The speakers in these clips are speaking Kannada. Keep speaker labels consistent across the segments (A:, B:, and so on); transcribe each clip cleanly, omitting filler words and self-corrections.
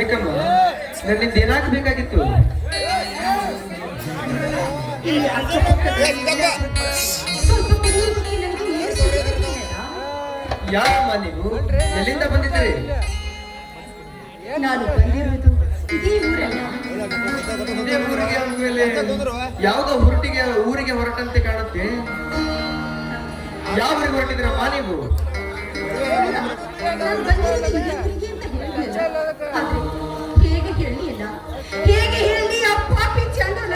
A: ಏಕಮ್ಮ ನನ್ನಿಂದ ಏನಾಗಬೇಕಾಗಿತ್ತು? ಯಾರಮ್ಮ ನೀವು? ಎಲ್ಲಿಂದ ಬಂದಿದ್ದೀರಿ?
B: ನಾನು ಬಂದಿರುವುದು ಇದೇ ಊರಲ್ಲ.
A: ಇದೇ ಊರಿಗೆ ಅಂದ್ಮೇಲೆ ಯಾವುದೋ ಊರಿಗೆ ಹೊರಟಂತೆ ಕಾಣುತ್ತೆ. ಯಾವ ಊರಿಗೆ ಹೊರಟಿದ್ದೀರಮ್ಮ ನೀವು?
B: ನಾನು ಬಂದಿರೋದು ಇದೇ ಊರಿಗೆ ಅಂತ ಹೇಳಿಲ್ಲ. ಆದ್ರೆ ಹೇಗೆ ಹೇಳಿ ಅಲ್ಲ, ಹೇಗೆ ಹೇಳಿ ಆ ಪಾಪಿ ಚಂಡನ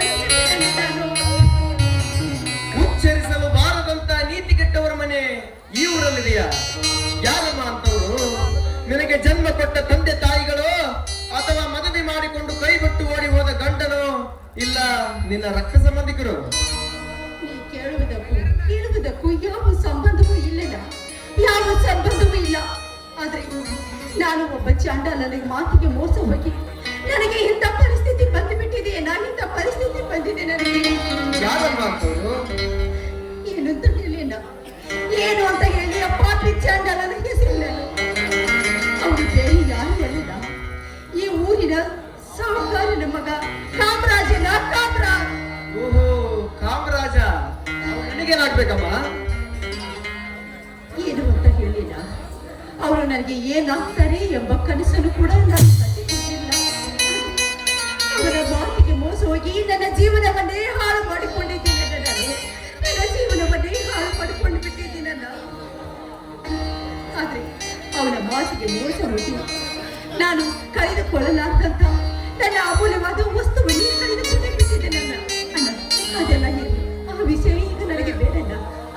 A: ಉಚ್ಚರಿಸಲು ಬಾರದಂತ ನೀತಿ ಕೆಟ್ಟವರ ಮನೆ ಈ ಊರಲ್ಲಿದೆಯಾ? ಯಾರಮ್ಮ ಅಂತವರು? ನಿನಗೆ ಜನ್ಮ ಕೊಟ್ಟ ತಂದೆ ತಾಯಿಗಳು, ಅಥವಾ ಮದುವೆ ಮಾಡಿಕೊಂಡು ಕೈ ಬಿಟ್ಟು ಓಡಿ ಹೋದ ಗಂಡನು, ಇಲ್ಲ ನಿನ್ನ ರಕ್ತ ಸಂಬಂಧಿಕರು?
B: ನೀ ಕೇಳುವುದಕ್ಕೂ ಯಾವ ಸಂಬಂಧವೂ ಇಲ್ಲಲ್ಲ, ಯಾವ ಸಂಬಂಧವೂ ಇಲ್ಲ. ಆದ್ರೆ ನಾನು ಒಬ್ಬ ಚಾಂಡಾಲನ ಮಾತಿಗೆ ಮೋಸ ಹೋಗಿ ನನಗೆ ಇಂಥ ಪರಿಸ್ಥಿತಿ ಬಂದು ಬಿಟ್ಟಿದೆಯೇ? ಇಂಥ ಪರಿಸ್ಥಿತಿ ಬಂದಿದೆ ನನಗೆ.
A: ಯಾರಮ್ಮ ಅಂತವರು?
B: ಏನಂತ ಹೇಳಿಲ್ಲ, ಏನು ಅಂತ ಹೇಳಿ ಆ ಪಾಪಿ ಚಾಂಡಾಲನ ಹೆಸರಿಲ್ಲ. ಅವರು ಬೇರೆ ಯಾರು ಅಲ್ಲ, ಈ ಊರಿನ ಸಾಹುಕಾರನ ಮಗ ಕಾಮರಾಜನ ಕಾಮರಾಜ್.
A: ಓಹೋ, ಕಾಮರಾಜ. ನನಗೇನಾಗ್ಬೇಕಮ್ಮ?
B: ಏನು ಅಂತ ಹೇಳಿಲ್ಲ. ಅವರು ನನಗೆ ಏನಾಗ್ತಾರೆ ಎಂಬ ಕನಸನ್ನು ಕೂಡ ನಾನು ಕಟ್ಟಿಕೊಂಡಿಲ್ಲ. ಅವರ ಮಾತಿಗೆ ಮೋಸ ಹೋಗಿ ನನ್ನ ಜೀವನವನ್ನೇ ಹಾಳು ಮಾಡಿಕೊಂಡಿದ್ದೇನೆ. ನನ್ನ ಜೀವನವನ್ನೇ ಹಾಳು ಮಾಡಿಕೊಂಡು ಬಿಟ್ಟಿದ್ದೀನಲ್ಲ. ಆದ್ರೆ ಅವನ ಮಾತಿಗೆ ಮೋಸ ಹೋಗಿ ನಾನು ಕಳೆದುಕೊಳ್ಳಲಾರ್ದಂತ ನನ್ನ ಅಮೂಲ್ಯವಾದ ವಸ್ತುವನ್ನೇ ಕಳೆದುಕೊಂಡೇ ಬಿಟ್ಟಿದ್ದೇನಲ್ಲ. ಅಣ್ಣ, ಅದೆಲ್ಲ ಹೇಳಿ ಆ ವಿಷಯ ಈಗ ನನಗೆ ಬೇಡಲ್ಲ.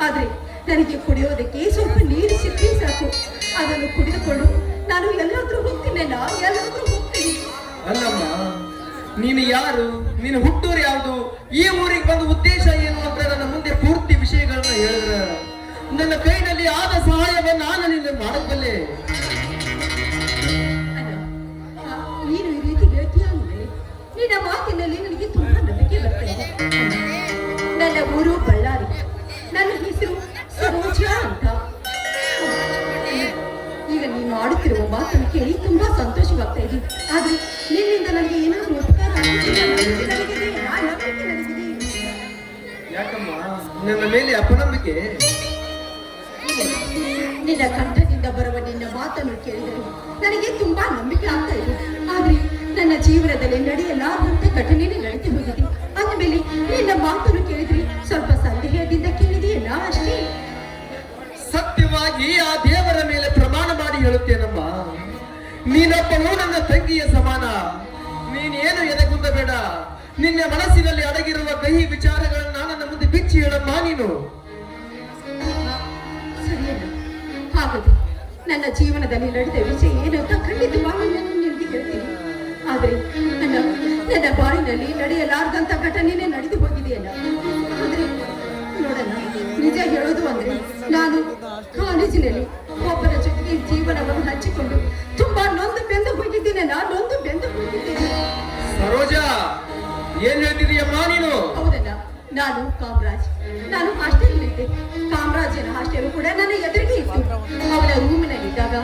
B: ಆದ್ರೆ ನನಗೆ ಕುಡಿಯೋದಕ್ಕೆ ಸ್ವಲ್ಪ ನೀರು ಸಿಕ್ಕಿ ಸಾಕು. ಅದನ್ನು ಕುಡಿದುಕೊಂಡು ನಾನು ಎಲ್ಲಾದ್ರೂ ಹೋಗ್ತೀನಲ್ಲ, ಎಲ್ಲಾದ್ರೂ ಹೋಗ್ತೀನಿ.
A: ಅಲ್ಲಮ್ಮ, ನೀನು ಯಾರು? ನೀನು ಹುಟ್ಟೂರು ಯಾವುದು? ಈ ಊರಿಗೆ ಬಂದ ಉದ್ದೇಶ ಏನು ಅಂತ ನನ್ನ ಮುಂದೆ ಪೂರ್ತಿ ವಿಷಯಗಳನ್ನ ಹೇಳಿದ್ರ ನನ್ನ ಕೈನಲ್ಲಿ ಆದ ಸಹಾಯವನ್ನು ನಾನು ನಿನ್ನ ಮಾಡಬಲ್ಲೆ.
B: ನೀನು ಈ ರೀತಿ ಹೇಳ್ತೀಯ ಅಂದ್ರೆ ನಿನ್ನ ಮಾತಿನಲ್ಲಿ ನನಗೆ ತುಂಬಾ ನಂಬಿಕೆ ಬರ್ತದೆ. ನನ್ನ ಊರು ಬಳ್ಳಾರಿ, ನನ್ನ ಹೆಸರು ಸರೋಜ ಅಂತ. ಈಗ ನೀನು ಆಡುತ್ತಿರುವ ಮಾತನ್ನು ಕೇಳಿ ತುಂಬಾ ಸಂತೋಷವಾಗ್ತಾ ಇದೆ. ಆದ್ರೆ ನಿನ್ನಿಂದ ನನಗೆ ಏನಾದರೂ ಉಪಕಾರ
A: ಯಾಕಮ್ಮ ನನ್ನ ಮೇಲೆ ಅಪನಂಬಿಕೆ?
B: ನಿನ್ನ ಕಂಠದಿಂದ ಬರುವ ನಿನ್ನ ಮಾತನ್ನು ಕೇಳಿದರೆ ನನಗೆ ತುಂಬಾ ನಂಬಿಕೆ ಆಗ್ತಾ ಇದೆ. ಆದ್ರೆ ನನ್ನ ಜೀವನದಲ್ಲಿ ನಡೆಯಲಾದಂತ ಘಟನೆನೇ ನಡೆದು ಹೋಗಿದೆ. ಅಂದಮೇಲೆ ನಿನ್ನ ಮಾತನ್ನು ಕೇಳಿದ್ರೆ ಸ್ವಲ್ಪ ಸಂದೇಹದಿಂದ ಕೇಳಿದೆಯಲ್ಲ ಅಷ್ಟೇ.
A: ಸತ್ಯವಾಗಿ ಆ ದೇವರ ಮೇಲೆ ಪ್ರಮಾಣ ಮಾಡಿ ಹೇಳುತ್ತೇನಮ್ಮ, ನೀನೊಬ್ಬನು ನನ್ನ ತಂಗಿಯ ಸಮಾನ. ನೀನೇನು ಎದೆಗುಂದಬೇಡ. ನಿನ್ನ ಮನಸ್ಸಿನಲ್ಲಿ ಅಡಗಿರುವ ಕಹಿ ವಿಚಾರಗಳನ್ನು ನನ್ನ ಮುಂದೆ ಬಿಚ್ಚಿ ಹೇಳಮ್ಮ ನೀನು.
B: ಸರಿಯಲ್ಲ, ಹಾಗಾದ್ರೆ ನನ್ನ ಜೀವನದಲ್ಲಿ ನಡೆದ ವಿಷಯ ಏನು ಅಂತ ಖಂಡಿತವಾಗಿ ನಾನು ನಿನಗೆ ಹೇಳ್ತೀನಿ. ಆದ್ರೆ ನನ್ನ ಬಾಳಿನಲ್ಲಿ ನಡೆಯಲಾರ್ದಂತ ಘಟನೆನೇ ನಡೆದು ಹೋಗಿದೆಯಲ್ಲ. ಆದ್ರೆ ನೋಡೋಣ, ನಿಜ ಹೇಳೋದು ಅಂದ್ರೆ ನಾನು ಕಾಲೇಜಿನಲ್ಲಿ ಒಬ್ಬರ ಜೊತೆಗೆ ಜೀವನವನ್ನು ಹಂಚಿಕೊಂಡು ತುಂಬಾ ನೊಂದು ಬೆಂದು ಹೋಗಿದ್ದೇನೆ. ನೊಂದು ಬೆಂದು ಹೋಗಿದ್ದೇನೆ.
A: ಸರೋಜಾ, ಏನ್ ಹೇಳ್ತಿದೀಯಮ್ಮ ನೀನು?
B: ಹೌದಲ್ಲ, ನಾನು ಕಾಮರಾಜ್. ನಾನು ಹಾಸ್ಟೆಲ್ ಇದ್ದೆ. ಕಾಮರಾಜನ ಹಾಸ್ಟೆಲ್ ಕೂಡ ನನ್ನ ಎದುರಿಗೆ ಇತ್ತು. ಅವನ ರೂಮಿನಲ್ಲಿದ್ದಾಗ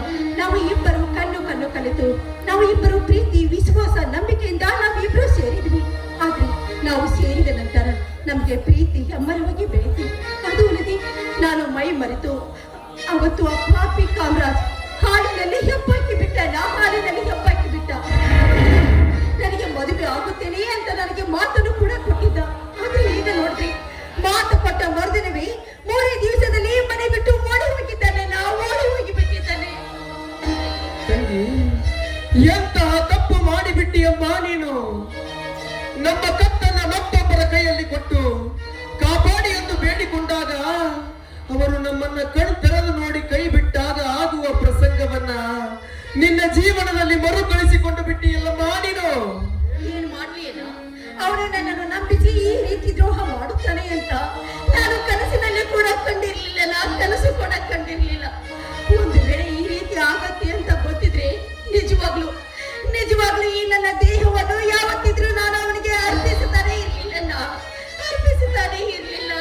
B: ನಾವು ಇಬ್ಬರು ಕಣ್ಣು ಕಲಿತು ನಾವು ಇಬ್ಬರು ಪ್ರೀತಿ, ವಿಶ್ವಾಸ, ನಂಬಿಕೆಯಿಂದ ನಾವಿಬ್ರು ಸೇರಿದ್ವಿ. ಆದ್ರೆ ನಾವು ಸೇರಿದ ನಂತರ ನಮ್ಗೆ ಪ್ರೀತಿ ಹೆಮ್ಮರವಾಗಿ ಬೆಳೀತು. ಅದು ಅಲ್ಲದೆ ನಾನು ಮೈ ಮರೆತು ಅವತ್ತು ಆ ಪಾಪಿ ಕಾಮರಾಜ್ ಹಾಲಿನಲ್ಲಿ ಹೆಪ್ಪಾಕಿ ಬಿಟ್ಟ. ನನಗೆ ಮದುವೆ ಆಗುತ್ತೇನೆ ಅಂತ ನನಗೆ ಮಾತನ್ನು ಕೂಡ ಕೊಟ್ಟಿದ್ದ. ಆದ್ರೆ ಈಗ ನೋಡ್ರಿ, ಮಾತು ಕೊಟ್ಟ ಮರುದಿನವೇ 3 ದಿವಸದಲ್ಲಿ ಮನೆ ಬಿಟ್ಟು ಓಡಿ ಹೋಗಿದ್ದಾನೆ. ಓಡಿ ಹೋಗಿ ಬಿಟ್ಟಿದ್ದಾನೆ.
A: ತಂಗಿ, ಎಂತಹ ತಪ್ಪು ಮಾಡಿಬಿಟ್ಟಿಯಮ್ಮ ನೀನು. ನಮ್ಮ ಕತ್ತನ್ನ ಮತ್ತೊಬ್ಬರ ಕೈಯಲ್ಲಿ ಕೊಟ್ಟು ಕಾಪಾಡಿ ಎಂದು ಬೇಡಿಕೊಂಡಾಗ ಅವರು ನಮ್ಮನ್ನ ಕಣ್ ತೆರೆದು ನೋಡಿ ಕೈ ಬಿಟ್ಟಾಗ ಆಗುವ ಪ್ರಸಂಗವನ್ನ ನಿನ್ನ ಜೀವನದಲ್ಲಿ ಮರುಕಳಿಸಿಕೊಂಡು ಬಿಟ್ಟಿಯಲ್ಲಮ್ಮ ನೀನು.
B: ಏನ್ ಮಾಡ್ಲಿ? ಅವನು ನನ್ನನ್ನು ನಂಬಿಸಿ ಈ ರೀತಿ ದ್ರೋಹ ಮಾಡುತ್ತಾನೆ ಅಂತ ನಾನು ಕನಸಿನಲ್ಲಿ ಕೂಡ ಕಂಡಿರ್ಲಿಲ್ಲ. ಕನಸು ಕೂಡ ಕಂಡಿರ್ಲಿಲ್ಲ. ಒಂದು ವೇಳೆ ಈ ರೀತಿ ಆಗತ್ತೆ ಅಂತ ಗೊತ್ತಿದ್ರೆ ನಿಜವಾಗ್ಲೂ ಈ ನನ್ನ ದೇಹವನ್ನು ಯಾವತ್ತಿದ್ರೂ ನಾನು ಅವನಿಗೆ ಅರ್ಪಿಸುತ್ತಾನೆ ಇರ್ಲಿಲ್ಲ.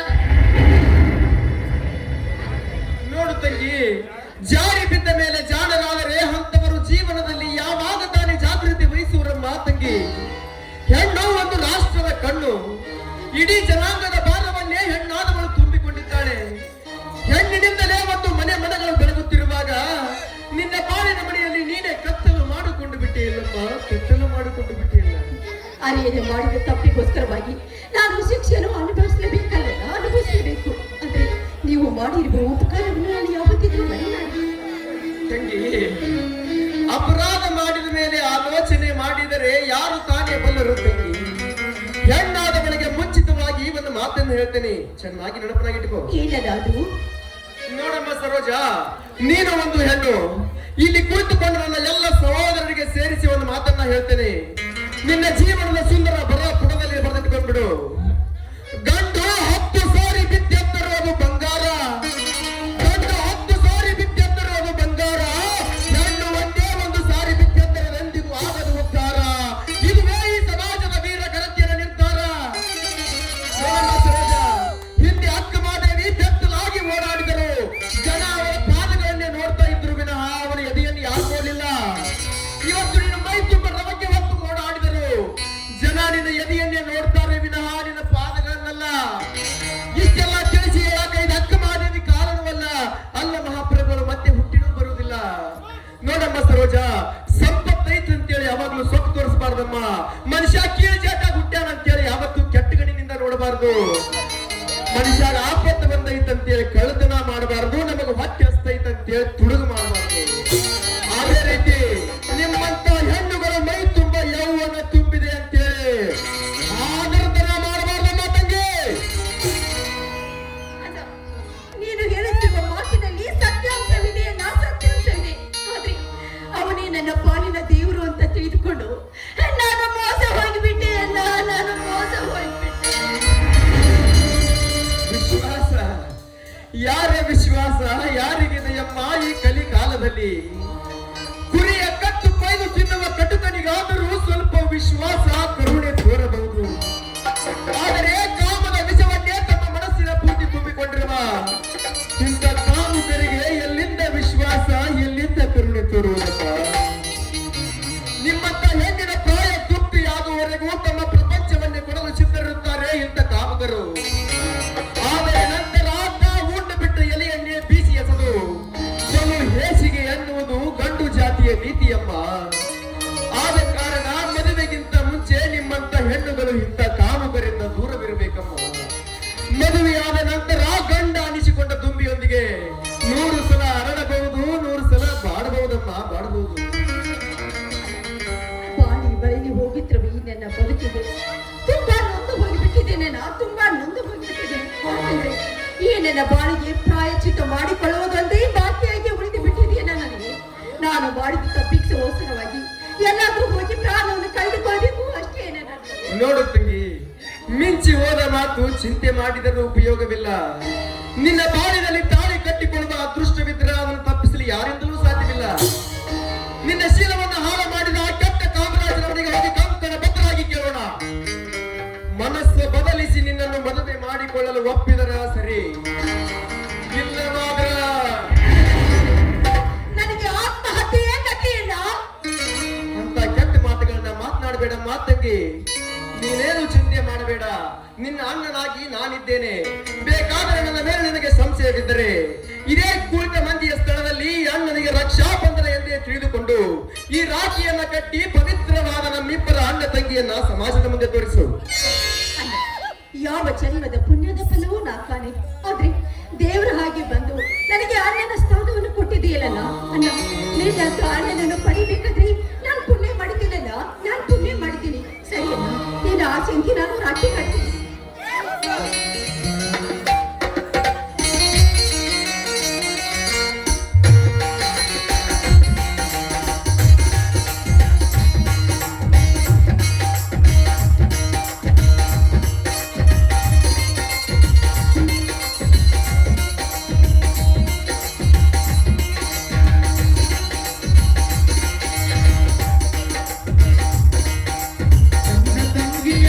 A: ನೋಡು ತಂಗಿ, ಜಾರಿ ಬಿದ್ದ ಮೇಲೆ ಜಾಣರಾದರೆ ಅಂತವರು ಜೀವನದಲ್ಲಿ ಯಾವಾಗ ತಾನೇ ಜಾಗೃತಿ ಕಣ್ಣು ಇಡೀ ಜನಾಂಗದ ಭಾರವನ್ನೇ ಹೆಣ್ಣಾದವಳು ತುಂಬಿಕೊಂಡಿದ್ದಾಳೆ. ಹೆಣ್ಣಿನಿಂದಲೇ ಒಂದು ಮನೆಗಳು ಬೆಳಗುತ್ತಿರುವಾಗ ನಿನ್ನ ಬಾಳಿನ ಮನೆಯಲ್ಲಿ ನೀನೇ ಕತ್ತಲು ಮಾಡಿಕೊಂಡು ಬಿಟ್ಟಿಲ್ಲಮ್ಮ, ಕತ್ತಲು ಮಾಡಿಕೊಂಡು ಬಿಟ್ಟಿಲ್ಲ.
B: ಅರಿಯದೆ ಮಾಡಿದ ತಪ್ಪಿಗೋಸ್ಕರವಾಗಿ ನಾನು ಶಿಕ್ಷೆಯನ್ನು ಅನುಭವಿಸಲೇಬೇಕಲ್ಲ, ಅನುಭವಿಸಲೇಬೇಕು. ಅಂದ್ರೆ ನೀವು ಮಾಡಿರುವ ಉಪಕಾರವನ್ನು ನಾನು ಯಾವತ್ತಿದ್ರೂ ಮರೆಯಲಾರೆ.
A: ತಂಗಿ, ಅಪರಾಧ ಮಾಡಿದ ಮೇಲೆ ಆಲೋಚನೆ ಮಾಡಿದರೆ ಯಾರು ತಾನೇ ಬಲ್ಲರು ತಂಗಿ. ಹೆಣ್ಣಾದವಳಿಗೆ ಮುಂಚಿತವಾಗಿ ಒಂದು ಮಾತನ್ನು ಹೇಳ್ತೇನೆ, ಚೆನ್ನಾಗಿ ನೆನಪನಾಗಿಟ್ಕೋ.
B: ಏನದು?
A: ನೋಡಮ್ಮ ಸರೋಜ, ನೀನು ಒಂದು ಹೆಣ್ಣು. ಇಲ್ಲಿ ಕುಳಿತುಕೊಂಡು ನನ್ನ ಎಲ್ಲ ಸಹೋದರರಿಗೆ ಸೇರಿಸಿ ಒಂದು ಮಾತನ್ನ ಹೇಳ್ತೇನೆ. ನಿನ್ನ ಜೀವನದ ಸುಂದರ ಬರ ಪುಟದಲ್ಲಿ ಬರೆದಿಟ್ಕೊಂಡ್ಬಿಡು. ಗಂಡು 10 ಸಾರಿ ಬಿದ್ದೆತ್ತರೋದು ಬಂಗಾರ, ಗಂಡು 10 ಸಾರಿ ಬಿದ್ದೆತ್ತರೋದು ಬಂಗಾರ, ಹೆಣ್ಣು ಒಂದೇ ಒಂದು ಸಾರಿ ಬಿದ್ದೆತ್ತರದೆಂದಿಗೂ ಆಗದು ಉದ್ಧಾರ. ಇದುವೇ ಈ ಸಮಾಜದ ವೀರ ಗರತಿಯರ ನಿರ್ಧಾರ. ನೋಡಮ್ಮ ಸರೋಜ, ಹಿಂದೆ ಅಕ್ಕಮಾದೇವಿ ಬೆತ್ತಲಾಗಿ ಓಡಾಡಿದರು. ಜನ ಅವರ ಪಾದಗಳನ್ನೇ ನೋಡ್ತಾ ಇದ್ರು ವಿನಃ ಅವರ ಎದೆಯನ್ನು ಯಾರು ನೋಡಲಿಲ್ಲ. ಇವತ್ತು ನಿನ್ನ ಮೈ ತುಂಬ ರವಕ್ಕೆ ಹೊತ್ತು ಓಡಾಡಿದರು. ಜನ ನಿನ್ನ ಎದೆಯನ್ನೇ ನೋಡ್ತಾರೆ ವಿನಃ ನಿನ್ನ ಪಾದಗಳನ್ನಲ್ಲ. ಇಷ್ಟೆಲ್ಲ ತಿಳಿಸಿ ಹೇಳಕೈದು ಅಕ್ಕಮಾದೇವಿ ಕಾರಣವಲ್ಲ. ಅಲ್ಲ ಮಹಾಪ್ರಭುಗಳು ಮತ್ತೆ ಹುಟ್ಟಿನೂ ಬರುವುದಿಲ್ಲ. ನೋಡಮ್ಮ ಸರೋಜ, ಸಂಪತ್ತೈತು ಅಂತೇಳಿ ಯಾವಾಗ್ಲೂ ಸೊಕ್ಕು ತೋರಿಸಬಾರ್ದಮ್ಮ. ಮನುಷ್ಯ ಕೀಳು ಜಾಟ ಹುಟ್ಟ್ಯಾನ ಅಂತೇಳಿ ಯಾವತ್ತೂ ಕೆಟ್ಟಗಣಿನಿಂದ ನೋಡಬಾರ್ದು. ಮನುಷ್ಯ ಆಪತ್ತು ಬಂದೈತಂತೇಳಿ ಕಳ್ಳತನ ಮಾಡಬಾರ್ದು, ನಮಗೆ ಹೊಟ್ಟೆ ಹಸ್ತೈತಂತೇಳಿ ತುಡುಗು ಮಾಡಬಾರ್ದು. ಅದೇ ರೀತಿ ನಿಮ್ಮಂತ ಹೆಣ್ಣುಗಳು ಮೈ ತುಂಬ ಯೌವನ ತುಂಬಿದೆ ಅಂತೇಳಿ ಆದರತನ ಮಾಡಬಾರ್ದಮ್ಮ ತಂಗಿ.
B: ಅಣ್ಣ, ನೀನು ಹೇಳುತ್ತಿರುವ ಮಾತಿನಲ್ಲಿ ಸತ್ಯಾಂಶವಿದೆ, ಸತ್ಯಾಂಶವಿದೆ. ಆದ್ರೆ ಅವನೇ ನನ್ನ ಪಾಲಿನ ದೇವರು ಅಂತ ತಿಳಿದುಕೊಂಡು ನಾನು ಮೋಸ ಹೋಗಿಬಿಟ್ಟೆ ಅಲ್ಲ, ನಾನು ಮೋಸ ಹೋಗಿಬಿಟ್ಟೆ.
A: ವಿಶ್ವಾಸ ಯಾರ ವಿಶ್ವಾಸ ಯಾರಿಗಿದೆಯಮ್ಮ ಈ ಕಲಿ ಕಾಲದಲ್ಲಿ? ಕುರಿಯ ಕತ್ತು ಕೊಯ್ದು ತಿನ್ನುವ ಕಟುಕನಿಗಾದರೂ ಸ್ವಲ್ಪ ವಿಶ್ವಾಸ ಕರುಣೆ ತೋರಬಹುದು. ಆದರೆ ಕಾಮದ ವಿಷವನ್ನೇ ತಮ್ಮ ಮನಸ್ಸಿನ ಪೂರ್ತಿ ತುಂಬಿಕೊಂಡಿರುವ ಇಂಥ ಕಾಮುಕರಿಗೆ ಎಲ್ಲಿಂದ ವಿಶ್ವಾಸ, ಎಲ್ಲಿಂದ ಕರುಣೆ ತೋರುವುದಪ್ಪ? ನಿಮ್ಮಂತ ಹೆಣ್ಣಿನ ಪ್ರಾಯ ತೃಪ್ತಿಯಾಗುವವರೆಗೂ ತಮ್ಮ ಪ್ರಪಂಚವನ್ನೇ ಕೊಡಲು ಸಿದ್ಧರಿರುತ್ತಾರೆ ಇಂಥ ಕಾಮಕರು. ಆದರೆ ನಂತರ ಉಂಡು ಬಿಟ್ಟ ಎಲೆಯನ್ನೇ ಬೀಸಿ ಎಸೆದು ಬಲು ಹೇಸಿಗೆ ಎನ್ನುವುದು ಗಂಡು ಜಾತಿಯ ನೀತಿಯಮ್ಮ. ಆದ ಕಾರಣ ಮದುವೆಗಿಂತ ಮುಂಚೆ ನಿಮ್ಮಂತ ಹೆಣ್ಣುಗಳು ಇಂಥ ಕಾಮಕರಿಂದ ದೂರವಿರಬೇಕಮ್ಮ. ಮದುವೆಯಾದ ನಂತರ ಗಂಡ ಅನಿಸಿಕೊಂಡ ದುಂಬಿಯೊಂದಿಗೆ 100 ಸಲ ಹರಡಬಹುದು, 100 ಸಲ ಬಾಡಬಹುದಮ್ಮ, ಬಾಡಬಹುದು.
B: ಬಾಳಿ ಬಳಿಗೆ ಹೋಗಿದ್ರವಿ ನನ್ನ ಬದುಕಿದೆ. ತುಂಬಾ ನೊಂದು ಹೋಗಿಬಿಟ್ಟಿದ್ದೇನೆ, ತುಂಬಾ ನೊಂದು ಹೋಗಿಬಿಟ್ಟಿದೆ. ಯಾಕಂದ್ರೆ ಈ ನನ್ನ ಬಾಳಿಗೆ ಪ್ರಾಯಶ್ಚಿತ್ತ ಮಾಡಿಕೊಳ್ಳುವುದೊಂದೇ ಬಾಕಿಯಾಗಿ ಉಳಿದು ಬಿಟ್ಟಿದೆಯಲ್ಲ ನನಗೆ. ನಾನು ಮಾಡಿದ ತಪ್ಪಿಸೋಸ್ಕರವಾಗಿ ಎಲ್ಲಾದ್ರೂ ಹೋಗಿ ಪ್ರಾಣವನ್ನು ಕಳೆದುಕೊಳ್ಳಬೇಕು ಅಷ್ಟೇ ನನ್ನ.
A: ನೋಡು ತಂಗಿ, ಮಿಂಚಿ ಹೋದ ಮಾತು ಚಿಂತೆ ಮಾಡಿದರೂ ಉಪಯೋಗವಿಲ್ಲ. ನಿನ್ನ ಬಾಳಿನಲ್ಲಿ ತಾಳಿ ಕಟ್ಟಿಕೊಳ್ಳುವ ಅದೃಷ್ಟವಿದ್ರೆ ಅದನ್ನು ತಪ್ಪಿಸಲು ಯಾರಿಂದಲೂ ಸಾಧ್ಯವಿಲ್ಲ. ನಿನ್ನ ಶೀಲವನ್ನು ಹಾಳು ಮಾಡಿದ ಆ ಕೆಟ್ಟ ಕಾಮರಾಜನವರಿಗೆ ಹೋಗಿ ಕಂಕಣ ಬದ್ಧರಾಗಿ ಕೇಳೋಣ. ಮನಸ್ಸು ಬದಲಿಸಿ ನಿನ್ನನ್ನು ಮದುವೆ ಮಾಡಿಕೊಳ್ಳಲು ಒಪ್ಪಿದರ ಸರಿ, ಇಲ್ಲವಾದ್ರ
B: ನನಗೆ ಆತ್ಮಹತ್ಯೆ ಗತಿಯಿಲ್ಲ.
A: ಅಂತ ಕೆಟ್ಟ ಮಾತುಗಳನ್ನ ಮಾತನಾಡಬೇಡ ಮಾತಂಗಿ. ನೀನೇನು ಚಿಂತೆ ಮಾಡಬೇಡ, ನಿನ್ನ ಅಣ್ಣನಾಗಿ ನಾನಿದ್ದೇನೆ. ಬೇಕಾದರೆ ನನ್ನ ಮೇಲೆ ನಿನಗೆ ಸಂಶಯವಿದ್ದರೆ ಇದೇ ಕುಳಿತ ಮಂದಿಯ ಸ್ಥಳದಲ್ಲಿ ಅಣ್ಣನಿಗೆ ರಕ್ಷಾ ಬಂಧನ ಎಂದೇ ತಿಳಿದುಕೊಂಡು ಈ ರಾಖಿಯನ್ನ ಕಟ್ಟಿ ಪವಿತ್ರವಾದ ನಮ್ಮಿಬ್ಬರ ಅಣ್ಣ ತಂಗಿಯನ್ನ ಸಮಾಜದ ಮುಂದೆ ತೋರಿಸು.
B: ಅಣ್ಣ, ಯಾವ ಜನ್ಮದ ಪುಣ್ಯದ ಫಲವೂ ನಾ ಕಾಣೆ. ಆದ್ರೆ ದೇವರ ಹಾಗೆ ಬಂದು ನನಗೆ ಅಣ್ಣನ ಸ್ಥಾನವನ್ನು ಕೊಟ್ಟಿದೆಯಲ್ಲ ಅಣ್ಣ. ನಿನ್ನಂತ ಅಣ್ಣನನ್ನು ಪಡಿಬೇಕಾದ್ರೆ ನಾನು ಪುಣ್ಯ ಮಾಡಿದ್ದೀನಲ್ಲ, ನಾನು ಪುಣ್ಯ ಮಾಡಿದ್ದೀನಿ. ಸರಿ ಅಣ್ಣ, ನಿನ್ನ ಆಸೆಗೆ ನಾನು ರಾಖಿ ಕಟ್ತೀನಿ.
A: ತಂಗಿಯ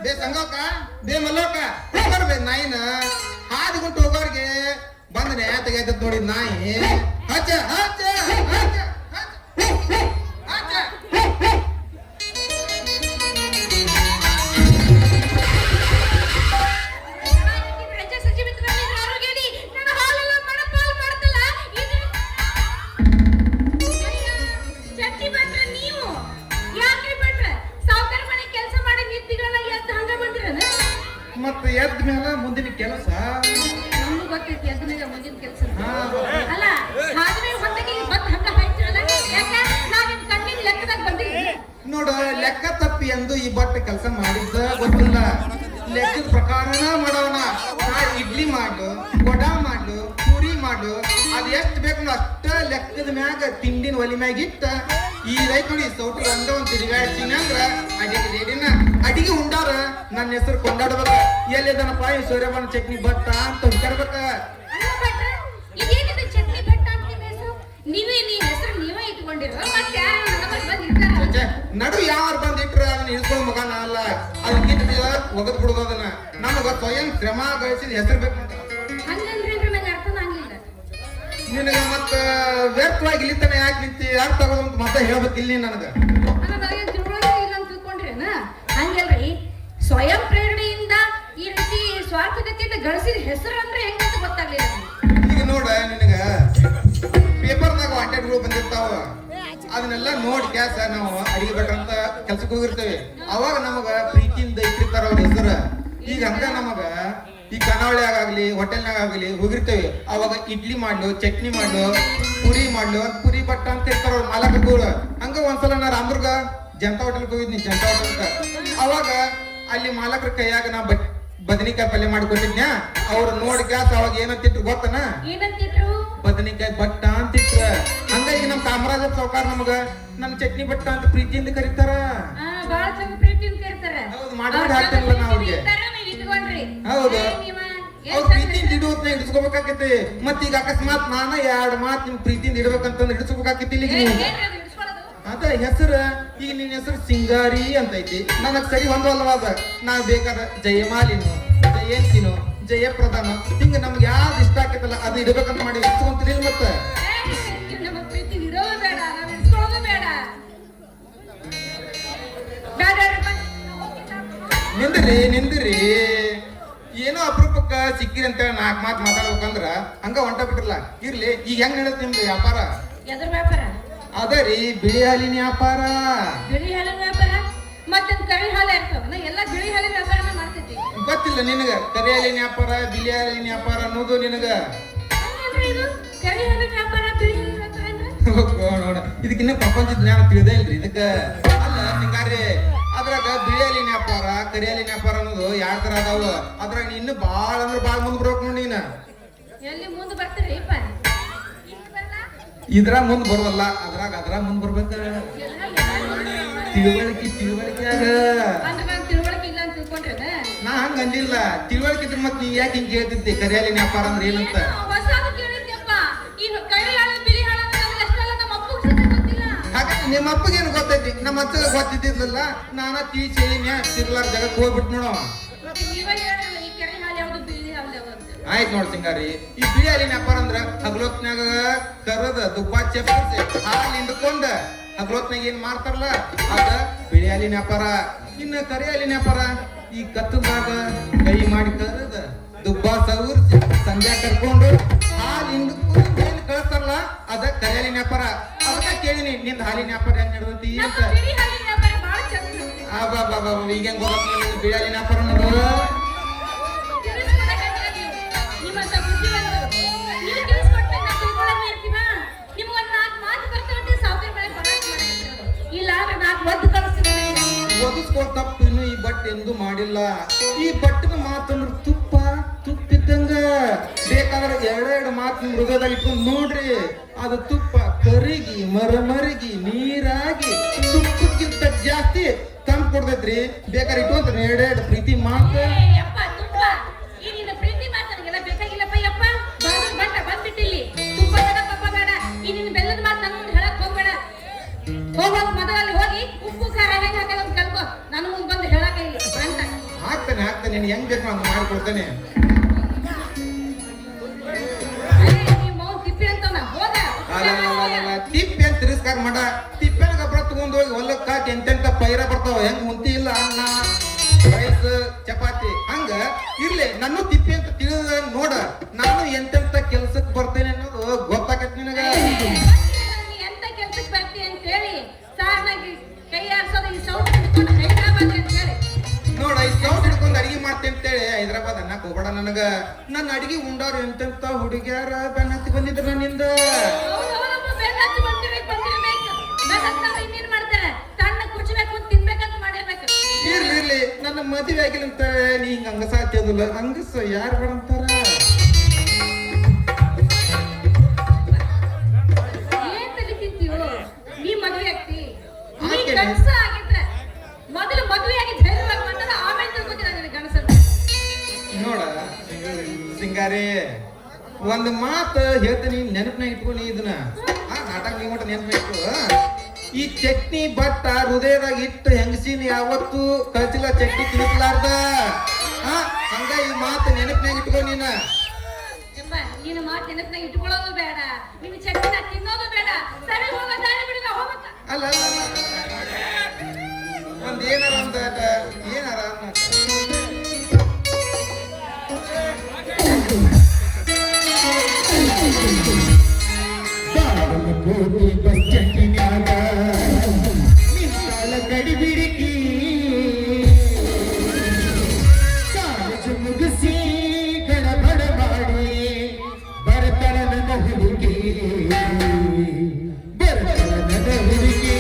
C: ಬೇ ಸಂಗೋಕ ಬೇ ಮಲ್ಲೋಕ ಬರ್ಬೇ ನಾಯಿನ ಹಾದಿಗುಂಟು ಹೋಗೋರ್ಗೆ ಬಂದನೆ ತೆಗೆದ ನೋಡಿದ್ ನಾಯಿ ಹಚ್ಚ ಹಚ್ಚ ಹಚ್ಚ ಹಚ್ಚ ಮತ್ತೆ ಎದ್ದ ಮೇಲೆ ಮುಂದಿನ ಕೆಲಸ
B: ನಮ್ಗೂ ಗೊತ್ತೈತಿ ಅದ್ರ ಮೇಲೆ ಮುಂದಿನ ಕೆಲಸ ಅಲ್ಲ ಹಾಗೆ ಹೊತ್ತಗೆ ಬತ್ ಹಂಗ ಹಾಯ್ತಿರಲ್ಲ ಯಾಕೆ ನಾವಿನ್ ಕಣ್ಣಿನ ಲೆಕ್ಕದಾಗ ಬಂದಿವಿ
C: ನೋಡ ಲೆಕ್ಕ ತಪ್ಪಿ ಎಂದು ಈ ಬಟ್ಟೆ ಕೆಲಸ ಮಾಡಿದ್ದ ಗೊತ್ತಿಲ್ಲ ಲೆಕ್ಕದ ಪ್ರಕಾರನ ಮಾಡೋಣ ನಾ ಇಡ್ಲಿ ಮಾಡು ವಡಾ ಮಾಡು ಪೂರಿ ಮಾಡು ಅದ್ ಎಷ್ಟ್ ಬೇಕು ಅಷ್ಟ ಲೆಕ್ಕದ ಮ್ಯಾಗ ತಿಂಡಿನ ಒಲಿ ಮ್ಯಾಗ ಇಟ್ಟ ಈ ರೈತ ನೋಡಿ ಸೌಟಿ ಒಂದ ಒಂದ್ ತಿರುಗಾಡ್ತೀನಿ ಅಂದ್ರ ಅಡಿಗೆ ರೇಡಿನ ಅಡಿಗೆ ಉಂಡಾರ ನನ್ನ ಹೆಸರು ಕೊಂಡಾಡ್ಬೇಕ ಎಲ್ಲಿದನಪ್ಪ ಈ ಸೂರ್ಯಪಾನ ಚಟ್ನಿ ಬಟ್ಟ ಅಂತ ಹುಡ್ಕಾಡ್ಬೇಕ
B: ಇದೇನಿದೆ ಚಟ್ನಿ ಬೆಟ್ಟ ಅಂತ ನಿಮ್ಮ ಹೆಸರು ನೀವೇ ನೀ ಹೆಸರು ನೀವೇ ಇಟ್ಕೊಂಡಿರೋ ಮತ್ತೆ ಯಾರು ನಮ್ಮಲ್ಲಿ ಬಂದು ಇರ್ತಾರ
C: ನಡು ಯಾರು ಬಂದ್ ಇಟ್ರ ಅದನ್ನ ಇಳ್ಕೊಳ್ಳೋ ಮಗ ಅಲ್ಲ ಅದಕ್ಕಿಂತ ಒಗದ್ ಬಿಡುದು ಅದನ್ನ ನಮಗ ಸ್ವಯಂ ಶ್ರಮ ಗಳಿಸಿದ ಹೆಸರು ಬೇಕು
B: ಹಂಗಂದ್ರೆ ನಂಗೆ ಅರ್ಥ ಆಗಿಲ್ಲ
C: ನಿನಗ ಮತ್ತ ವ್ಯರ್ಥವಾಗಿ ಇಲ್ಲಿ ತನ ಯಾಕೆ ನಿಂತಿ ಯಾಕೆ ತಗೋದು ಅಂತ ಮತ್ತೆ ಹೇಳ್ಬೇಕು ಇಲ್ಲಿ ನನಗ
B: ನನಗೆ ತಿಳುವಳಿಕೆ ಇಲ್ಲ ಅಂತ ತಿಳ್ಕೊಂಡ್ರೇನ ಹಂಗಲ್ರಿ ಸ್ವಯಂ ಪ್ರೇರಣೆಯಿಂದ ಈ ರೀತಿ ಸ್ವಾರ್ಥಕತೆಯಿಂದ ಗಳಿಸಿದ ಹೆಸರು ಅಂದ್ರೆ ಹೆಂಗಂತ ಗೊತ್ತಾಗ್ಲಿಲ್ಲ
C: ಈಗ ನೋಡ ನಿನಗ ಪೇಪರ್ದಾಗ ವಾಂಟೆಡ್ಗಳು ಬಂದಿರ್ತಾವ ಅದನ್ನೆಲ್ಲ ನೋಡಿ ಕ್ಯಾಸ ನಾವು ಅಡಿಗೆ ಬೇಕಂತ ಕೆಲ್ಸಕ್ಕೆ ಹೋಗಿರ್ತೇವೆ ಅವಾಗ ನಮಗ ಪ್ರೀತಿಯಿಂದ ಇಟ್ಟಿರ್ತಾರ ಅವ್ರ ಹೆಸರು ಈಗ ಹಂಗ ನಮಗ ಈ ಖಾನಾವಳಿಯಾಗ ಆಗ್ಲಿ ಹೋಟೆಲ್ನಾಗ ಆಗ್ಲಿ ಹೋಗಿರ್ತೇವೆ ಅವಾಗ ಇಡ್ಲಿ ಮಾಡ್ಲು ಚಟ್ನಿ ಮಾಡ್ಲು ಪುರಿ ಮಾಡ್ಲು ಪುರಿ ಬಟ್ಟ ಅಂತ ಇರ್ತಾರ ಅವ್ರ ಮಾಲಕಗಳು ಹಂಗ ಒಂದ್ಸಲ ನಾ ರಾಮದುರ್ಗ ಜನತಾ ಹೋಟೆಲ್ಗೆ ಹೋಗಿದ್ನಿ ಜನತಾ ಹೋಟೆಲ್ಕ ಅವಾಗ ಅಲ್ಲಿ ಮಾಲಕರ ಕೈಯಾಗ ನಾ ಬದನಿಕಾಯಿ ಪಲ್ಯ ಮಾಡಿಕೊಟ್ಟಿದ್ನ್ಯಾ ಅವ್ರು ನೋಡಿ ಕ್ಯಾಸ್ ಅವಾಗ ಏನಂತಿಟ್ರು ಗೊತ್ತನ
B: ಏನಂತಿದ್ರು
C: ಬದನಿಕಾಯಿ ಬಟ್ಟ ಅಂತಿಟ್ರ ಹಂಗಾಗಿ ನಮ್ ಕಾಮರಾಜ ಸಾವ್ಕಾರ ನಮಗ ನಮ್ ಚಟ್ನಿ ಬಟ್ಟ ಅಂತ ಪ್ರೀತಿಯಿಂದ ಕರೀತಾರ
B: ಬಾಳ ಚಂದ ಪ್ರೀತಿಯಿಂದ ಕರೀತಾರ
C: ಹೌದು ಮಾಡಿ ಹಾಕ್ತಿರಲ್ಲ ನಾವ್ ಅವ್ರಿಗೆ ಹೌದು ಅವ್ರ ಪ್ರೀತಿಯಿಂದ ಇಡುವತ್ನ ಹಿಡಿಸ್ಕೋಬೇಕಾಕೈತಿ ಮತ್ ಈಗ ಅಕಸ್ಮಾತ್ ನಾನ 2 ಮಾತ್ ನಿಮ್ ಪ್ರೀತಿಯಿಂದ ಇಡ್ಬೇಕಂತ ಹಿಡಿಸ್ಕೋಬೇಕಾಕೈತಿ ಈಗ ನೀವು ಅದ ಹೆಸರು ಈಗ ನಿನ್ನ ಹೆಸರು ಸಿಂಗಾರಿ ಅಂತ ಐತಿ ನನಗ್ ಸರಿ ಹೊಂದವಲ್ಲವಾದ ನಾ ಬೇಕಾದ ಜಯಮಾಲಿನು ಜಯಂತಿನು ಜಯಪ್ರಧಾನ ಹಿಂಗ ನಮ್ಗೆ ಯಾವ್ದು ಇಷ್ಟ ಆಕೈತಲ್ಲ ಅದು ಇಡ್ಬೇಕಂತ ಮಾಡಿ ಇಟ್ಕೊಂತೀರಿ ಮತ್ತ
B: ನಮ್ಮ ಪ್ರೀತಿ ಇರೋದು ಬೇಡ ನಾವು ಇಡ್ಸ್ಕೊಳ್ಳೋದು ಬೇಡ
C: ನಿಂದ್ರಿ ಏನೋ ಅಪರೂಪಕ್ಕ ಸಿಕ್ಕಿರಿ ಅಂತ 4 ಮಾತು ಮಾತಾಡ್ಬೇಕಂದ್ರ ಹಂಗ ಹೊಂಟ ಬಿಟ್ರಲ್ಲ ಇರ್ಲಿ ಈಗ ಹೆಂಗ್ ನಡೆಯುತ್ತೆ ನಿಮ್ದು ವ್ಯಾಪಾರ
B: ಎದ್ರ ವ್ಯಾಪಾರ
C: ಅದ ರೀ ಬಿಳಿ ಹಾಲಿನ ವ್ಯಾಪಾರ
B: ಬಿಳಿ ಹಾಲಿನ ವ್ಯಾಪಾರ ಮತ್ತೆ ಕರಿ ಹಾಲು ಇರ್ತವಲ್ಲ ಎಲ್ಲ ಬಿಳಿ ಹಾಲಿನ ವ್ಯಾಪಾರನ ಮಾಡ್ತೈತಿ
C: ಗೊತ್ತಿಲ್ಲ ನಿನಗ ಕರಿ ಹಾಲಿನ ವ್ಯಾಪಾರ ಬಿಳಿ ಹಾಲಿನ ವ್ಯಾಪಾರ ಅನ್ನೋದು ನಿನಗ
B: ಕರಿ ಹಾಲಿನ ವ್ಯಾಪಾರ ಬಿಳಿ ಹಾಲಿನ ವ್ಯಾಪಾರ
C: ನೋಡ ಇದಕ್ಕಿನ್ನ ಪ್ರಪಂಚ ಜ್ಞಾನ ತಿಳಿದೇ ಇಲ್ರಿ ಇದಕ್ಕ ಅಲ್ಲ ಸಿಂಗಾರಿ ಅದ್ರಾಗ ಬಿಳಿ ಹಾಲಿನ ವ್ಯಾಪಾರ ಕರಿ ಹಾಲಿನ ವ್ಯಾಪಾರ ಅನ್ನೋದು ಯಾವ ತರ ಅದಾವ ಅದ್ರಾಗ ಇನ್ನು ಬಾಳ ಅಂದ್ರ ಬಾಳ ಮುಂದ್ ಬರ್ಬೇಕು ನೋಡಿ ನೀನ
B: ಎಲ್ಲಿ ಮುಂದೆ ಬರ್ತೀರಿ
C: ಇದ್ರ ಮುಂದ್ ಬರೋದಲ್ಲ ಅದ್ರ ಮುಂದ್ ಬರ್ಬೇಕ ತಿಳುವಳಿಕೆಯಾಗ
B: ತಿಳುವಳಿಕೆ ಇಲ್ಲ ಅಂತ ತಿಳ್ಕೊಂಡ್ರೆ
C: ನಾ ಹಂಗ ಅಂದಿಲ್ಲ ತಿಳುವಳಿಕೆ ಇದ್ರೆ ಮತ್ ನೀ ಯಾಕೆ ಹಿಂಗ್ ಕೇಳ್ತಿದ್ದೆ ಕರಿ ಹಾಲಿನ ವ್ಯಾಪಾರ ಅಂದ್ರೆ ಏನಂತ
B: ಹೊಸದು ಕೇಳಿದ್ಯಪ್ಪ ಈಗ ಕರಿ ಹಾಲು ಬಿಳಿ ಹಾಲು ಅನ್ನೋದು ಅಷ್ಟೆಲ್ಲ ನಮ್ಮ ಅಪ್ಪಗೆ ಗೊತ್ತಿಲ್ಲ
C: ಹಾಗಾದ್ರೆ ನಿಮ್ಮ ಅಪ್ಪಗೇನು ಗೊತ್ತೈತಿ ನಮ್ಮ ಅಚ್ಚಗ ಗೊತ್ತಿದ್ದಿದ್ಲಲ್ಲ ನಾನ ತೀಚ್ ಹೇಳಿನ್ಯಾ ತಿರ್ಲಾರ ಜಗಕ್ಕೆ ಹೋಗ್ಬಿಟ್ಟು ನೋಡವ
B: ನೀವೇ ಹೇಳಿರಲ್ಲ ಈ ಕರಿ ಹಾಲು ಯಾವ್ದು ಬಿಳಿ ಹಾಲು ಯಾವ್ದು
C: ಆಯ್ತು ನೋಡ್ ಸಿಂಗಾರಿ ಈ ಬಿಳಿ ಹಾಲಿನ ವ್ಯಾಪಾರ ಅಂದ್ರ ಹಗಲೊತ್ನಾಗ ಕರದ ತುಪ್ಪ ಚೆಪ್ಪರ್ಸಿ ಹಾಲು ಹಿಂಡ್ಕೊಂಡ ಹಗಲೊತ್ನಾಗ ಏನ್ ಮಾಡ್ತಾರಲ್ಲ ಅದ ಬಿಳಿ ಹಾಲಿನ ವ್ಯಾಪಾರ ಇನ್ನ ಕರಿ ಹಾಲಿನ ವ್ಯಾಪಾರ ಈ ಕತ್ತದಾಗ ಕೈ ಮಾಡಿ ಕರದ ದುಬ್ಬ ಸವರ್ಸಿ ಸಂಜೆ ಕರ್ಕೊಂಡು ಹಾಲು ಹಿಂಡ್ಕೊಂಡು ಏನ್ ಕಳಿಸ್ತಾರಲ್ಲ ಅದ ಕರಿ ಹಾಲಿನ ವ್ಯಾಪಾರ ಅದಕ್ಕ ಕೇಳಿನಿ ನಿಂದ ಹಾಲಿನ ವ್ಯಾಪಾರ ಹೆಂಗ್ ನಡೆದೈತಿ ಅಂತ
B: ಬಿಳಿ ಹಾಲಿನ ವ್ಯಾಪಾರ ಬಹಳ ಚಂದ
C: ಈಗ ಹೆಂಗ್ ಗೊತ್ತ ಬಿಳಿ ಹಾಲಿನ ವ್ಯಾಪಾರ ಅನ್ನೋದು ಒದಿಸ್ಕೊಂಡ್ ತಪ್ಪು ಇನ್ನು ಈ ಬಟ್ಟೆ ಎಂದು ಮಾಡಿಲ್ಲ ಈ ಬಟ್ಟೆನ ಮಾತಂದ್ರ ತುಪ್ಪಿದ್ದಂಗ ಬೇಕಾದ್ರೆ 2 ಮಾತು ನಿಮ್ ಹೃದಯದಾಗ ಇಟ್ಕೊಂಡ್ ನೋಡ್ರಿ ಅದು ತುಪ್ಪ ಕರಿಗಿ ಮರಮರಿಗಿ ನೀರಾಗಿ ತುಪ್ಪಕ್ಕಿಂತ ಜಾಸ್ತಿ ತಂದು ಕೊಡ್ತೈತ್ರಿ ಬೇಕಾದ್ರೆ ಇಟ್ಕೊಂತ 2 ಪ್ರೀತಿ ಮಾತು
B: ಹೋಗೋದ್ ಮೊದಲಲ್ಲಿ ಹೋಗಿ ಉಪ್ಪು ಖಾರ ಹೆಂಗ್ ಹಾಕೋದ್ ಕಲ್ಕೋ ನಾನು ಮುಂದ್ ಬಂದು ಹೇಳಕ ಇಲ್ಲ ಅಂತ
C: ಹಾಕ್ತೇನೆ ನೀನು ಹೆಂಗ್ ಬೇಕು ಹಂಗ ಮಾಡ್ಕೊಡ್ತೇನೆ. ತಿಪ್ಪೆ ಅಂತ ತಿರಸ್ಕಾರ ಮಾಡ, ತಿಪ್ಪೆನ ಗೊಬ್ಬರ ತಗೊಂಡ್ ಹೋಗಿ ಹೊಲಕ್ಕ ಎಂತೆಂತ ಪೈರ ಬರ್ತಾವ, ಹೆಂಗ್ ಮುಂತಿ ಇಲ್ಲ ಅನ್ನ ರೈಸ್ ಚಪಾತಿ ಹಂಗ ಇರ್ಲಿ. ನಾನು ತಿಪ್ಪೆ ಅಂತ ತಿಳಿದ ನೋಡ, ನಾನು ಎಂತೆಂತ ಕೆಲ್ಸಕ್ ಬರ್ತೇನೆ ಅನ್ನೋದು ಗೊತ್ತಾಗತ್ ನಿನಗ.
B: ಎಂತ ಕೆಲ್ಸಕ್ಕೆ ಬರ್ತಿ ಅಂತ ಹೇಳಿ ಸಾರ್ನಾಗಿ ಕೈ ಆಡ್ಸೋದು ಈ ಸೌಂಡ್ ಹಿಡ್ಕೊಂಡು ಹೈದರಾಬಾದ್ ಅಂತ ಹೇಳಿ
C: ನೋಡ, ಈ ಸೌಂಡ್ ಹಿಡ್ಕೊಂಡು ಅಡಿಗೆ ಮಾಡ್ತೇನೆ ಅಂತೇಳಿ ಹೈದರಾಬಾದ್ ಅನ್ನಕ್ ಹೋಗ್ಬೇಡ ನನಗ. ನನ್ನ ಅಡಿಗೆ ಉಂಡಾರ ಎಂತೆಂತ ಹುಡುಗ್ಯಾರ ಬೆನ್ನತ್ತಿ ಬಂದಿದ್ರ ನನ್ನಿಂದ.
B: ಇನ್ನೇನ್ ಮಾಡ್ತಾರೆ, ತಣ್ಣ ಕುಚ್ಚಬೇಕು ತಿನ್ಬೇಕಂತ ಮಾಡಿರ್ಬೇಕು.
C: ಇರ್ಲಿ ನನ್ನ ಮದುವೆ ಆಗಿಲ್ಲ ಅಂತ ನೀ ಹಿಂಗ ಹಂಗಸ ಹಚ್ಚೋದಿಲ್ಲ. ಹಂಗಸ ಯಾರು ಬೇಡ ಅಂತಾರ?
B: ಏನ್ ತಲೆ ತಿಂತೀವೋ, ನೀ ಮದುವೆ ಆಗ್ತಿ, ನೀ ಗಂಡಸ ಆಗಿದ್ರೆ ಮೊದಲು ಮದುವೆ ಆಗಿ ಧೈರ್ಯವಾಗಿ ಬಂದಾಗ ಆಮೇಲೆ ತಿಳ್ಕೊತೀರ ನಿನ್ನ ಗಂಡಸ.
C: ನೋಡ ಸಿಂಗಾರಿ, ಒಂದ್ ಮಾತು ಹೇಳ್ತೀನಿ, ನೆನಪನಾಗ ಇಟ್ಕೊಂಡು ಇದನ್ನ ನಾಟಕ ನೀವು ಮಟ್ಟ ನೆನಪನಾಗ ಇಟ್ಟು. ಈ ಚಟ್ನಿ ಬಟ್ಟ ಹೃದಯದಾಗ ಇಟ್ಟು ಹೆಂಗಸಿನ ಯಾವತ್ತು ಕಳ್ಸಿಲ್ಲ, ಚಟ್ನಿ ತಿನ್ನಿಸ್ಲಾರ್ದ. ಹಂಗ ಈ ಮಾತು ನೆನಪನಾಗ ಇಟ್ಕೊ ನೀನ.
B: ನೀನು ಮಾತು ನೆನಪಿನಾಗ ಇಟ್ಕೊಳ್ಳೋದು ಬೇಡ, ನಿನ್ನ ಚಟ್ನಿನ ತಿನ್ನೋದು ಬೇಡ. ಸರಿ ಹೋಗ, ದಾರಿ ಬಿಡಿಗ ಹೋಗತ್ತ.
C: ಅಲ್ಲ ಒಂದ್ ಏನಾರ ಒಂದ ಏನಾರ
A: ಗಡಿಬಿಡಿಕಿ ಕಾಲೇಜು ಮುಗಿಸಿ ಗಡಬಡ ಮಾಡಿ ಬರತಳ ನನ್ನ ಹುಡುಗಿ, ಬರತಳ ನನ್ನ ಹುಡುಗಿ.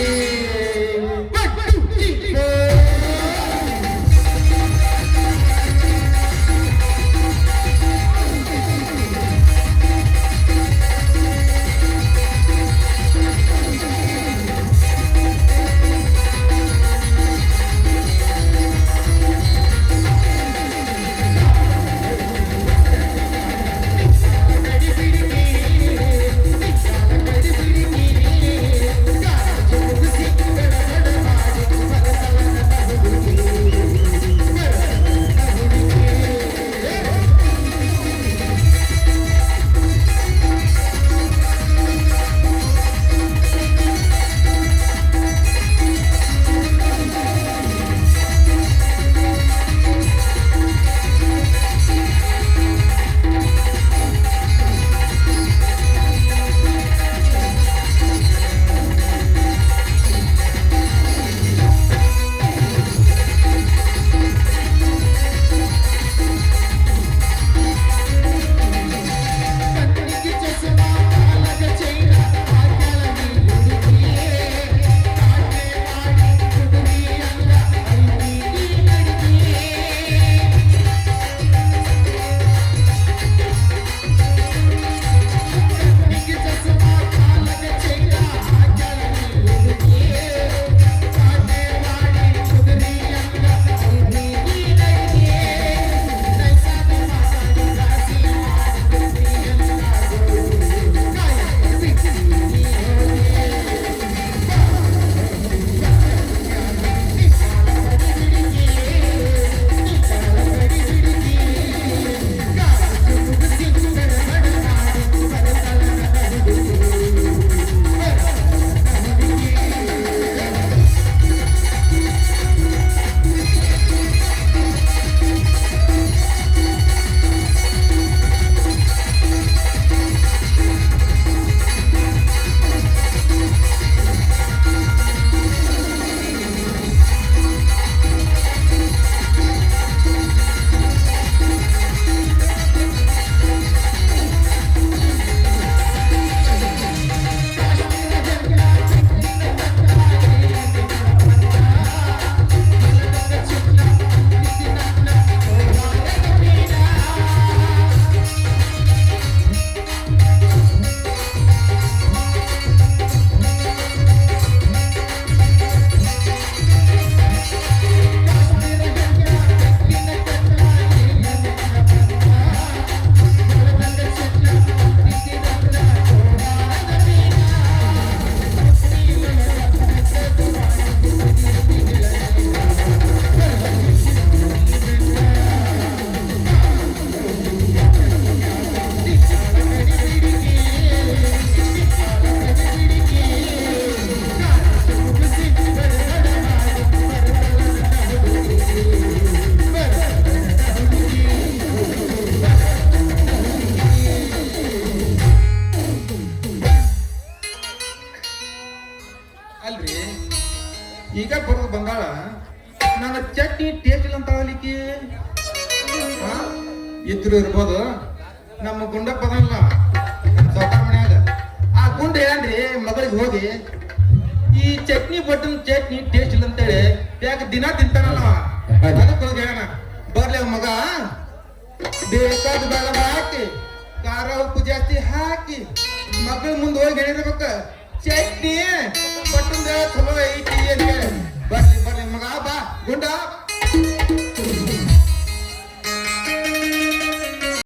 C: ಇದ್ರು ಇರ್ಬೋದು. ನಮ್ಮ ಗುಂಡಪ್ಪದಲ್ಲ ಸಾವುಕಾರ ಮನ್ಯಾಗ ಆ ಗುಂಡ ಏನ್ರಿ ಮಗಳಿಗೆ ಹೋಗಿ ಈ ಚಟ್ನಿ ಬಟನ್ ಚಟ್ನಿ ಟೇಸ್ಟ್ ಇಲ್ಲ ಅಂತೇಳಿ ಯಾಕೆ ದಿನ ತಿಂತಾನಲ್ಲ ಅದಕ್ಕೆ ಹೋಗಿ ಹೇಳೋಣ ಬರ್ಲಿ ಅವ್ ಮಗ ಬೇಕಾದ ಬೆಳಗ ಹಾಕಿ ಖಾರ ಉಪ್ಪು ಜಾಸ್ತಿ ಹಾಕಿ ಮಗಳ ಮುಂದೆ ಹೋಗಿ ಹೇಳಿರ್ಬೇಕ ಚಟ್ನಿ ಬಟನ್ ಚಲೋ ಐತಿ ಅಂತ ಹೇಳಿ ಬರ್ಲಿ ಬರ್ಲಿ ಮಗ ಬಾ ಗುಂಡ